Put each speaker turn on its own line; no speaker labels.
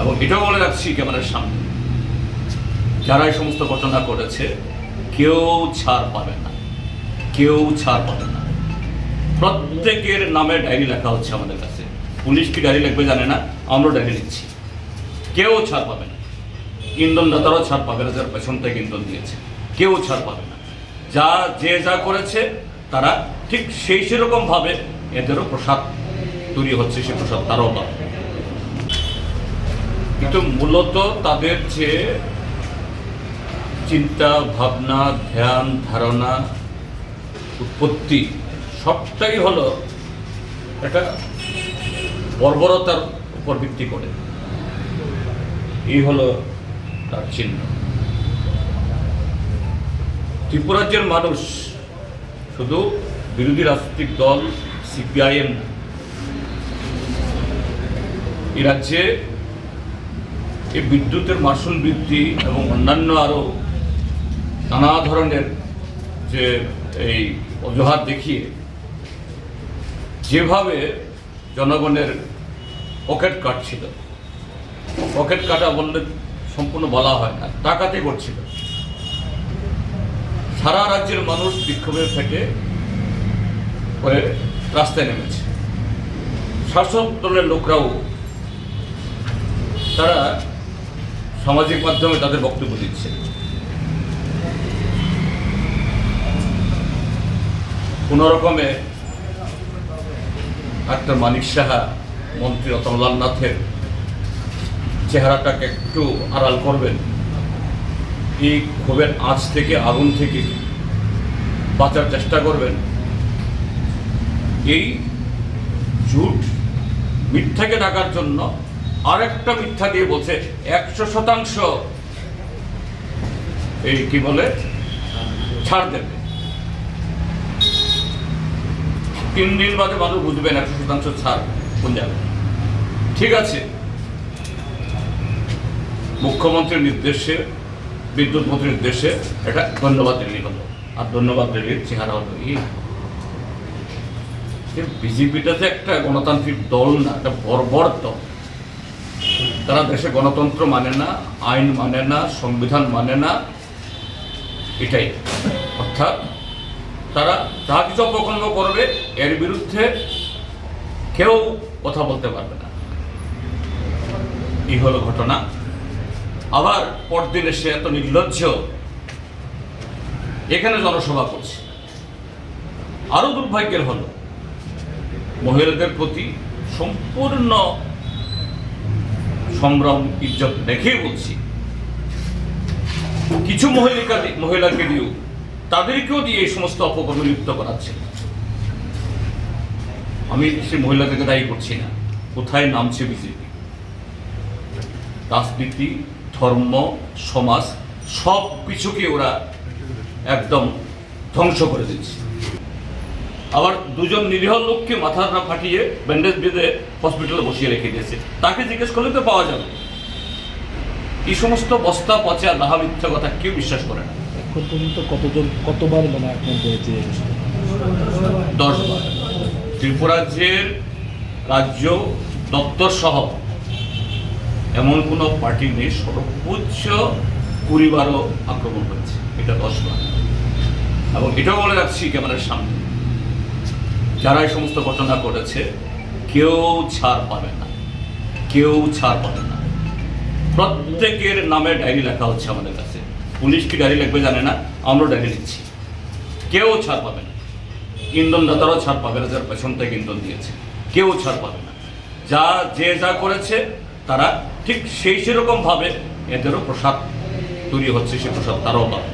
এবং এটাও বলে রাখছি ক্যামেরার সামনে, যারা এই সমস্ত ঘটনা করেছে কেউ ছাড় পাবে না, কেউ ছাড় পাবে না। প্রত্যেকের নামে ডায়েরি লেখা হচ্ছে আমাদের কাছে। পুলিশ কি ডায়েরি লিখবে জানে না, আমরা ডায়েরি লিখছি। কেউ ছাড় পাবে না। ইন্ধনদাতারাও ছাড় পাবে না, যারা পেছন থেকে ইন্ধন দিয়েছে কেউ ছাড় পাবে না। যে যা করেছে তারা ঠিক সেরকমভাবে এদেরও প্রসাদ তৈরি হচ্ছে, সে প্রসাদ তারাও পাবে। কিন্তু মূলত তাদের যে চিন্তা ভাবনা, ধ্যান ধারণা, উৎপত্তি সবটাই হলো একটা বর্বরতার উপর ভিত্তি করে। এই হলো তার চিহ্ন। ত্রিপুরাজ্যের মানুষ শুধু বিরোধী রাজনৈতিক দল সিপিআইএম না, এই রাজ্যে এই বিদ্যুতের মাশুল বৃদ্ধি এবং অন্যান্য আরও নানা ধরনের যে এই অজুহাত দেখিয়ে যেভাবে জনগণের পকেট কাটছিল, পকেট কাটা বললে সম্পূর্ণ বলা হয় না, টাকাতে করছিল। সারা রাজ্যের মানুষ বিক্ষোভের থেকে করে রাস্তায় নেমেছে। শাসক দলের লোকরাও তারা সামাজিক মাধ্যমে তাদের বক্তব্য দিচ্ছে। কোন রকমে ডাক্তার মানিক সাহা, মন্ত্রী রতনলাল নাথের চেহারাটাকে একটু আড়াল করবেন, এই ক্ষোভের আঁচ থেকে, আগুন থেকে বাঁচার চেষ্টা করবেন। এই ঝুট মিথ্যাকে ঢাকার জন্য আরেকটা মিথ্যা দিয়ে বলছে 100% এই কি বলে ছাড় দেবে। 3 দিন বাদে মানুষ বুঝবেন 100% ছাড় কোন যাবে। ঠিক আছে, মুখ্যমন্ত্রীর নির্দেশে, বিদ্যুৎ মন্ত্রীর নির্দেশে এটা ধন্যবাদ র্যালি হলো। আর ধন্যবাদ র্যালির চেহারা হলো বিজেপিটা যে একটা গণতান্ত্রিক দল না, একটা বর্বর দল। তারা দেশে গণতন্ত্র মানে না, আইন মানে না, সংবিধান মানে না। এটাই অর্থাৎ তারা যা কিছু অপকর্ম করবে এর বিরুদ্ধে কেউ কথা বলতে পারবে না। এই হলো ঘটনা। আবার পরদিন এসে এত নির্লজ্জ এখানে জনসভা করছে। আরো দুর্ভাগ্যের হলো মহিলাদের প্রতি সম্পূর্ণ সম্ভ্রম, ইজ্জত দেখেই বলছি, কিছু মহিলাকে দিয়েও তাদেরকেও দিয়ে এই সমস্ত অপকর্মে লিপ্ত করাচ্ছে। আমি সে মহিলাদেরকে দায়ী করছি না। কোথায় নামছে বিজেপি? রাজনীতি, ধর্ম, সমাজ সব কিছুকে ওরা একদম ধ্বংস করে দিচ্ছে। আবার 2জন নিরীহ লোককে মাথা না ফাটিয়ে ব্যান্ডেজ বেঁধে হসপিটালে বসিয়ে রেখে দিয়েছে। তাকে জিজ্ঞেস করলে তো পাওয়া যাবে। এই সমস্ত বস্তা পচা নাহা মিথ্যা কথা কেউ বিশ্বাস করে না।
এখন পর্যন্ত কতবার আক্রান্ত হয়েছে?
10 বার। ত্রিপুরাজ্যের রাজ্য দপ্তর সহ এমন কোনো পার্টি নেই, সর্বোচ্চ 20 বারও আক্রমণ হয়েছে। এটা 10 বার। এবং এটাও বলে রাখছি ক্যামেরার সামনে, যারা এই সমস্ত ঘটনা করেছে কেউ ছাড় পাবে না, কেউ ছাড় পাবে না। প্রত্যেকের নামে ডায়েরি লেখা হচ্ছে আমাদের কাছে। পুলিশ কি ডায়েরি লিখবে জানে না, আমরা ডায়েরি লিখছি। কেউ ছাড় পাবে না। ইন্ধনদাতারাও ছাড় পাবে না, যারা পেছন থেকে ইন্ধন দিয়েছে কেউ ছাড় পাবে না। যে যা করেছে তারা ঠিক সেরকমভাবে এদেরও প্রসাদ তৈরি হচ্ছে, সে প্রসাদ তারাও পাবে।